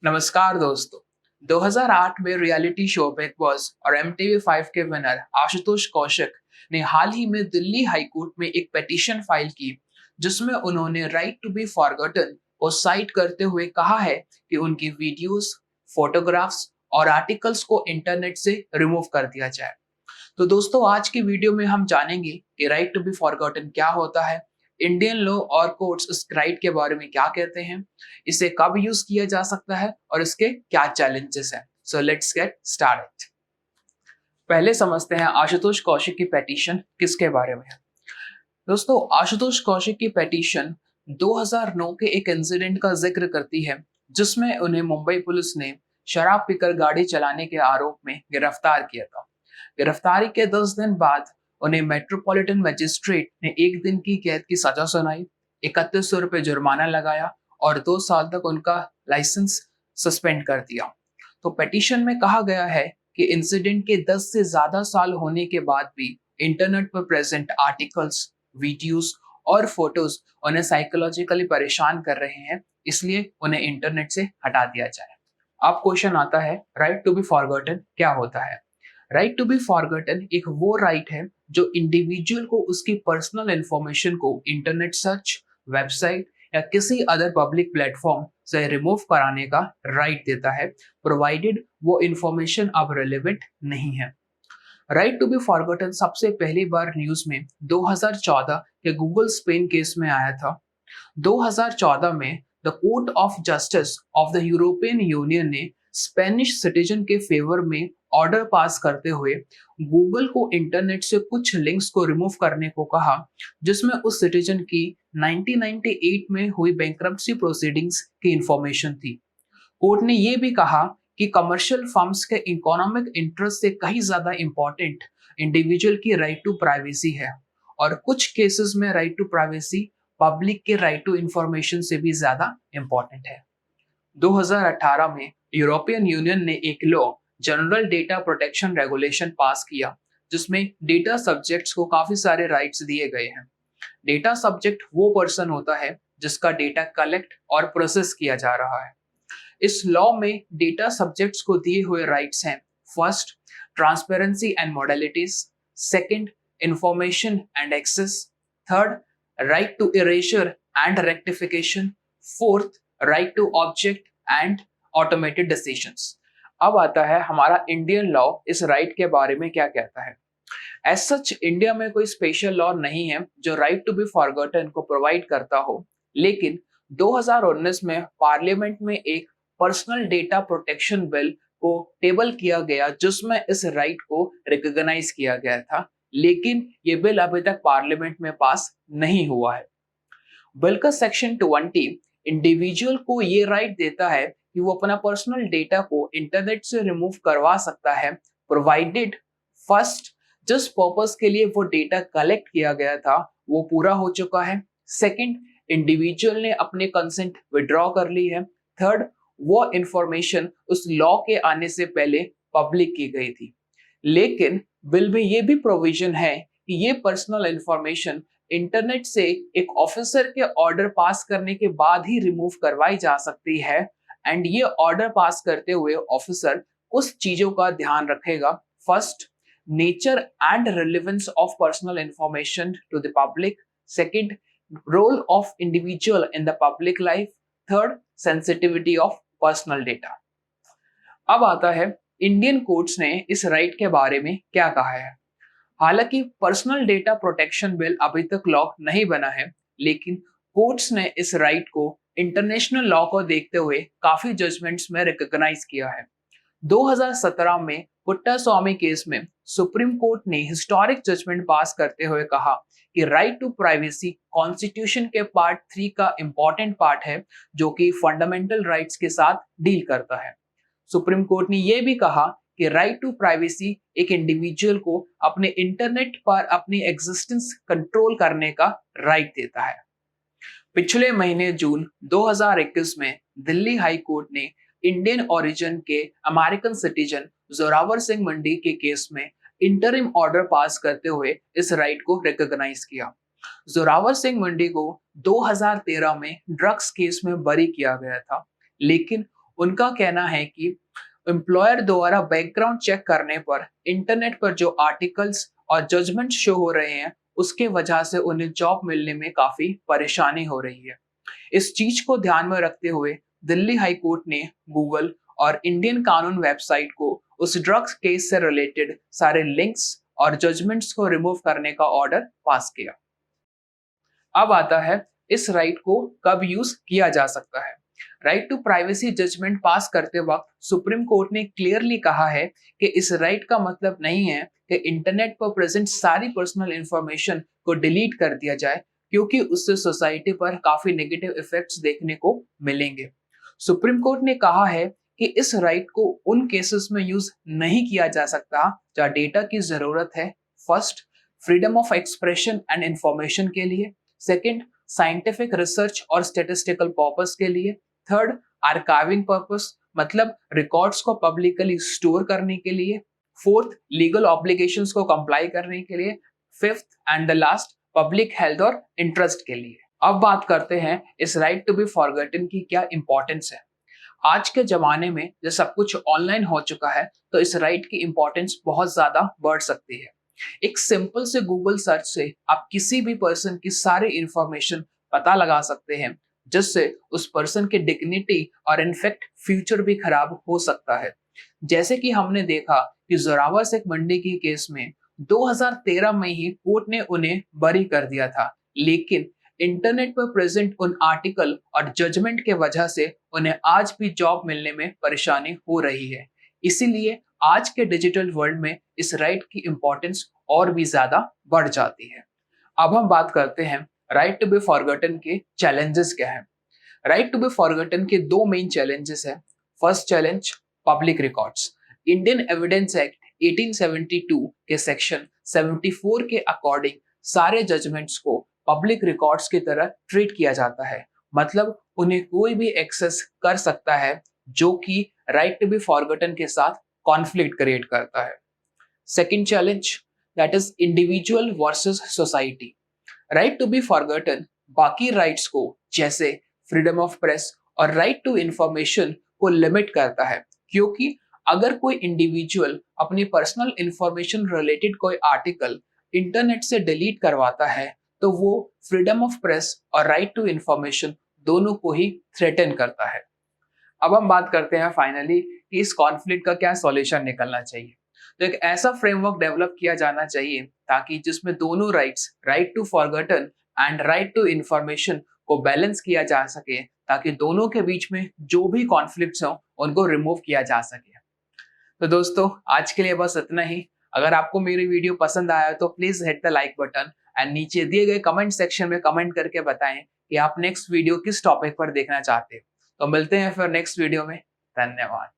नमस्कार दोस्तों। 2008 में रियलिटी शो बिग बॉस और MTV5 के विनर आशुतोष कौशिक ने हाल ही में दिल्ली हाई कोर्ट में एक पिटीशन फाइल की, जिसमें उन्होंने राइट टू बी फॉरगॉटन को साइट करते हुए कहा है कि उनकी वीडियोस, फोटोग्राफ्स और आर्टिकल्स को इंटरनेट से रिमूव कर दिया जाए। तो दोस्तों, आज की वीडियो में हम जानेंगे कि राइट टू बी फॉरगॉटन क्या होता है, इंडियन लॉ और कोर्ट्स इस राइट के बारे में क्या कहते हैं, इसे कब यूज किया जा सकता है और इसके क्या चैलेंजेस हैं। So let's get started. पहले समझते हैं आशुतोष कौशिक की पेटिशन किसके बारे में है। दोस्तों, आशुतोष कौशिक की पेटिशन 2009 के एक इंसिडेंट का जिक्र करती है, जिसमें उन्हें मुंबई पुलिस ने शराब पीकर गाड़ी चलाने के आरोप में गिरफ्तार किया था। गिरफ्तारी के 10 दिन बाद उन्हें मेट्रोपॉलिटन मजिस्ट्रेट ने 1 दिन की कैद की सजा सुनाई, 3100 रुपये जुर्माना लगाया और 2 साल तक उनका लाइसेंस सस्पेंड कर दिया। तो पिटीशन में कहा गया है कि इंसिडेंट के 10 से ज्यादा साल होने के बाद भी इंटरनेट पर प्रेजेंट आर्टिकल्स, वीडियोस और फोटोज उन्हें साइकोलॉजिकली परेशान कर रहे हैं, इसलिए उन्हें इंटरनेट से हटा दिया जाए। अब क्वेश्चन आता है, राइट टू बी फॉरगॉटन क्या होता है। राइट टू बी फॉरगॉटन एक वो राइट है जो इंडिविजुअल को उसकी पर्सनल इंफॉर्मेशन को इंटरनेट सर्च, वेबसाइट या किसी अदर पब्लिक प्लेटफॉर्म से रिमूव कराने का राइट देता है, प्रोवाइडेड वो इंफॉर्मेशन अब रेलेवेंट नहीं है। राइट टू बी फॉरगॉटन सबसे पहली बार न्यूज में 2014 के गूगल स्पेन केस में आया था। 2014 में the court of justice of the European Union ने स्पेनिश सिटीजन के फेवर में ऑर्डर पास करते हुए गूगल को इंटरनेट से कुछ लिंक्स को रिमूव करने को कहा, जिसमें उस सिटीजन की 1998 में हुई बैंक्रप्सी प्रोसीडिंग्स की इंफॉर्मेशन थी। कोर्ट ने यह भी कहा कि कमर्शियल फर्म्स के इकोनॉमिक इंटरेस्ट से कहीं ज्यादा इंपॉर्टेंट इंडिविजुअल की राइट टू प्राइवेसी है, और कुछ केसेस में राइट टू प्राइवेसी पब्लिक के राइट टू इंफॉर्मेशन से भी ज्यादा इंपॉर्टेंट है। 2018 में यूरोपियन यूनियन ने एक law, general data protection regulation pass किया, जिसमें डेटा सब्जेक्ट्स को काफी सारे राइट्स दिए गए हैं। डेटा सब्जेक्ट वो पर्सन होता है जिसका डेटा कलेक्ट और प्रोसेस किया जा रहा है। इस लॉ में डेटा सब्जेक्ट्स को दिए हुए राइट्स हैं: first, transparency and modalities; second, information and access; third, right to erasure and rectification; fourth, right to object and automated decisions. अब आता है हमारा इंडियन लॉ इस राइट के बारे में क्या कहता है। एज सच इंडिया में कोई स्पेशल लॉ नहीं है जो राइट टू बी फॉरगॉटन को प्रोवाइड करता हो, लेकिन 2019 में पार्लियामेंट में एक पर्सनल डेटा प्रोटेक्शन बिल को टेबल किया गया, जिसमें इस राइट को रिकॉग्नाइज किया गया था, लेकिन ये बिल अभी तक पार्लियामेंट में पास नहीं हुआ है। बिल का सेक्शन 20 इंडिविजुअल को ये राइट देता है कि वो अपना पर्सनल डेटा को इंटरनेट से रिमूव करवा सकता है, प्रोवाइडेड फर्स्ट, जिस पर्पस के लिए वो डेटा कलेक्ट किया गया था वो पूरा हो चुका है; सेकंड, इंडिविजुअल ने अपने कंसेंट विड्रॉ कर ली है; थर्ड, वो इंफॉर्मेशन उस लॉ के आने से पहले पब्लिक की गई थी। लेकिन बिल में ये भी प्रोविजन है कि ये पर्सनल इंफॉर्मेशन इंटरनेट से एक ऑफिसर के ऑर्डर पास करने के बाद ही रिमूव करवाई जा सकती है, एंड ये ऑर्डर पास करते हुए ऑफिसर कुछ चीजों का ध्यान रखेगा। First, nature and relevance of personal information to the public; second, role of individual in the public life; third, sensitivity of personal data. अब आता है इंडियन कोर्ट्स ने इस राइट के बारे में क्या कहा है। हालांकि पर्सनल डेटा प्रोटेक्शन बिल अभी तक लॉ नहीं बना है, लेकिन कोर्ट्स ने इस राइट को इंटरनेशनल लॉ को देखते हुए काफी जजमेंट्स में रिकॉग्नाइज किया है। 2017 में पुट्टास्वामी केस में सुप्रीम कोर्ट ने हिस्टोरिक जजमेंट पास करते हुए कहा कि राइट टू प्राइवेसी कॉन्स्टिट्यूशन के पार्ट 3 का इंपॉर्टेंट पार्ट है, जो कि फंडामेंटल राइट्स के साथ डील करता है। सुप्रीम कोर्ट ने यह भी कहा कि राइट टू प्राइवेसी एक इंडिविजुअल को अपने इंटरनेट पर अपनी एग्जिस्टेंस कंट्रोल करने का राइट देता है। पिछले महीने जून 2021 में दिल्ली हाई कोर्ट ने इंडियन ओरिजिन के अमेरिकन सिटीजन जोरावर सिंह मंडी के केस में इंटरिम ऑर्डर पास करते हुए इस राइट को रिकॉग्नाइज किया। जोरावर सिंह मंडी को 2013 में ड्रग्स केस में बरी किया गया था, लेकिन उनका कहना है कि एम्प्लॉयर द्वारा बैकग्राउंड चेक करने पर इंटरनेट पर जो आर्टिकल्स और जजमेंट शो हो रहे हैं, उसके वजह से उन्हें जॉब मिलने में काफी परेशानी हो रही है। इस चीज को ध्यान में रखते हुए दिल्ली हाई कोर्ट ने गूगल और इंडियन कानून वेबसाइट को उस ड्रग्स केस से रिलेटेड सारे लिंक्स और जजमेंट्स को रिमूव करने का ऑर्डर पास किया। अब आता है इस राइट को कब यूज किया जा सकता है। राइट टू प्राइवेसी जजमेंट पास करते वक्त सुप्रीम कोर्ट ने क्लियरली कहा है कि इस राइट का मतलब नहीं है कि इंटरनेट पर प्रेजेंट सारी पर्सनल इंफॉर्मेशन को डिलीट कर दिया जाए, क्योंकि उससे सोसाइटी पर काफी नेगेटिव इफेक्ट्स देखने को मिलेंगे। सुप्रीम कोर्ट ने कहा है कि इस राइट को उन केसेस में यूज नहीं किया जा सकता जहां डेटा की जरूरत है। First, freedom of expression and information के लिए। सेकंड, साइंटिफिक रिसर्च और स्टेटिस्टिकल पर्पस के लिए। थर्ड, आर्काइविंग पर्पस, मतलब रिकॉर्ड्स को पब्लिकली स्टोर करने के लिए। फोर्थ, लीगल ऑब्लिगेशंस को कंप्लाई करने के लिए। Fifth and the last, public health और इंटरेस्ट के लिए। अब बात करते हैं इस राइट टू बी फॉरगॉटन की क्या इंपॉर्टेंस है। आज के जमाने में जब सब कुछ ऑनलाइन हो चुका है, तो इस राइट की इंपॉर्टेंस बहुत ज्यादा बढ़ सकती है। एक सिंपल से गूगल सर्च से आप किसी भी पर्सन की सारी इंफॉर्मेशन पता लगा सकते हैं, जिससे उस पर्सन की डिग्निटी और इनफैक्ट फ्यूचर भी खराब हो सकता है। जैसे कि हमने देखा कि जोरावर सिख मंडी की केस में 2013 में ही कोर्ट ने उन्हें बरी कर दिया था, लेकिन इंटरनेट पर प्रेजेंट उन आर्टिकल और जजमेंट के वजह से उन्हें आज भी जॉब मिलने में परेशानी हो रही है। इसीलिए आज के डिजिटल वर्ल्ड में इस राइट की इंपॉर्टेंस और भी ज्यादा बढ़ जाती है। अब हम बात करते हैं राइट टू बी फॉरगॉटन के चैलेंजेस क्या है। राइट टू बी फॉरगॉटन के दो मेन चैलेंजेस है। First challenge, public records. Indian evidence act 1872 के सेक्शन 74 के अकॉर्डिंग सारे जजमेंट्स को पब्लिक रिकॉर्ड्स की तरह ट्रीट किया जाता है, मतलब उन्हें कोई भी एक्सेस कर सकता है, जो कि राइट टू बी फॉरगॉटन के साथ कॉन्फ्लिक्ट क्रिएट करता है। Second challenge, that is individual versus society. Right to be forgotten बाकी राइट्स को, जैसे फ्रीडम ऑफ प्रेस और राइट टू इंफॉर्मेशन, को लिमिट करता है, क्योंकि अगर कोई इंडिविजुअल अपनी पर्सनल इंफॉर्मेशन रिलेटेड कोई आर्टिकल इंटरनेट से डिलीट करवाता है, तो वो फ्रीडम ऑफ प्रेस और राइट टू इंफॉर्मेशन दोनों को ही थ्रेटन करता है। अब हम बात करते हैं फाइनली कि इस कॉन्फ्लिक्ट का क्या सॉल्यूशन निकलना चाहिए। तो एक ऐसा फ्रेमवर्क डेवलप किया जाना चाहिए ताकि जिसमें दोनों rights, right to forgotten and right to information, को बैलेंस किया जा सके, ताकि दोनों के बीच में जो भी कॉन्फ्लिक्ट्स हो उनको रिमूव किया जा सके। तो दोस्तों, आज के लिए बस इतना ही। अगर आपको मेरी वीडियो पसंद आया तो please hit the like button and नीचे दिए गए कमेंट सेक्शन में कमेंट करके बताएं कि आप नेक्स्ट वीडियो किस टॉपिक पर देखना चाहते हैं। तो मिलते हैं फिर नेक्स्ट वीडियो में। धन्यवाद।